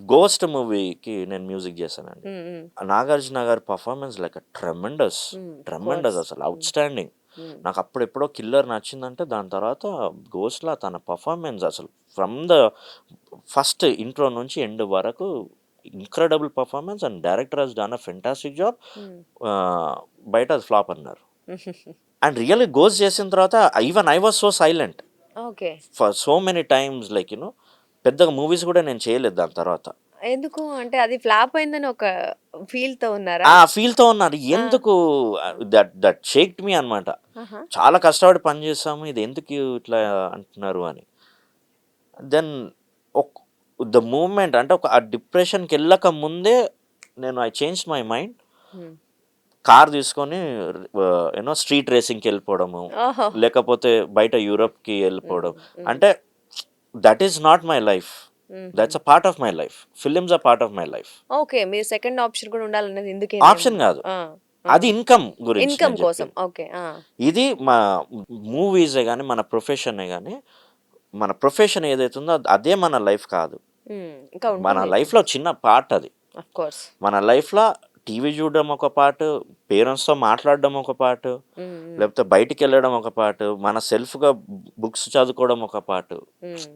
'Ghost' మూవీకి నేను music చేశానండి. హ్మ్. హ్మ్. నాగార్జున గారి performance like tremendous, of course. అసలు ఔట్‌స్టాండింగ్. హ్మ్. నాకు అప్పుడెప్పుడో 'కిల్లర్' నచ్చిందంటే దాని తర్వాత 'గోస్ట్‌లో' తన పర్ఫార్మెన్స్ అసలు ఫ్రమ్ ద ఫస్ట్ ఇంట్రో నుంచి ఎండ్ వరకు incredible performance and director has done a fantastic job. హ్మ్. బయట అది ఫ్లాప్ అన్నారు. అండ్ రియల్లీ 'గోస్ట్' చేసిన తర్వాత even I was so silent okay. For so many times like పెద్దగా మూవీస్ కూడా నేను చేయలేదు దాని తర్వాత. ఎందుకు? అంటే అది ఫ్లాప్ అయిందని ఒక ఫీల్‌తో ఉన్నారా? ఆ ఫీల్‌తో ఉన్నాను. ఆ! ఎందుకు దట్ దట్ షేక్డ్ మీ అనమాట. ఆహా! చాలా కష్టపడి పని చేసాము. ఇది ఎందుకు ఇట్లా అంటున్నారు అని. దెన్ ఒక్ ద మూవ్‌మెంట్ అంటే ఆ డిప్రెషన్‌కెళ్ళక ముందే I changed my mind. Hmm. Car తీసుకొని స్ట్రీట్ రేసింగ్‌కెళ్ళిపోవడము. ఓహో! లేకపోతే బయట యూరప్‌కి హ్మ్. ఎళ్ళిపోవడం. హ్మ్. అంటే that is not my life. హుహు. That's a part of my life. Films are part of my life. Okay. మీరు సెకండ్ ఆప్షన్ కూడా ఉండాలన్నది ఎందుకేనేమో. ఆప్షన్ గాదు. ఆ! ఆ! అది ఇన్‌కమ్ గురించి ఇన్‌కమ్ నేను కోసం. చెప్పేది. ఓకే. ఆ! ఇది మా మూవీసే గాని, మన ప్రొఫెషనే గాని, మన ప్రొఫెషన్ ఏదైతే ఉందో అదే మన లైఫ్ కాదు. హ్మ్. ఇంకా మన ఉంటుంది. లైఫ్‌లో చిన్న పార్ట్ అది. Of course. మన లైఫ్‌లో టీవీ చూడడం ఒక పార్ట్, పేరెంట్స్‌తో మాట్లాడడం ఒక పార్ట్, హ్మ్. హ్మ్. లేకపోతే బయటికెళ్ళడం ఒక పార్ట్, మన సెల్ఫ్‌గా బుక్స్ చదువుకోవడం ఒక పార్ట్. హ్మ్.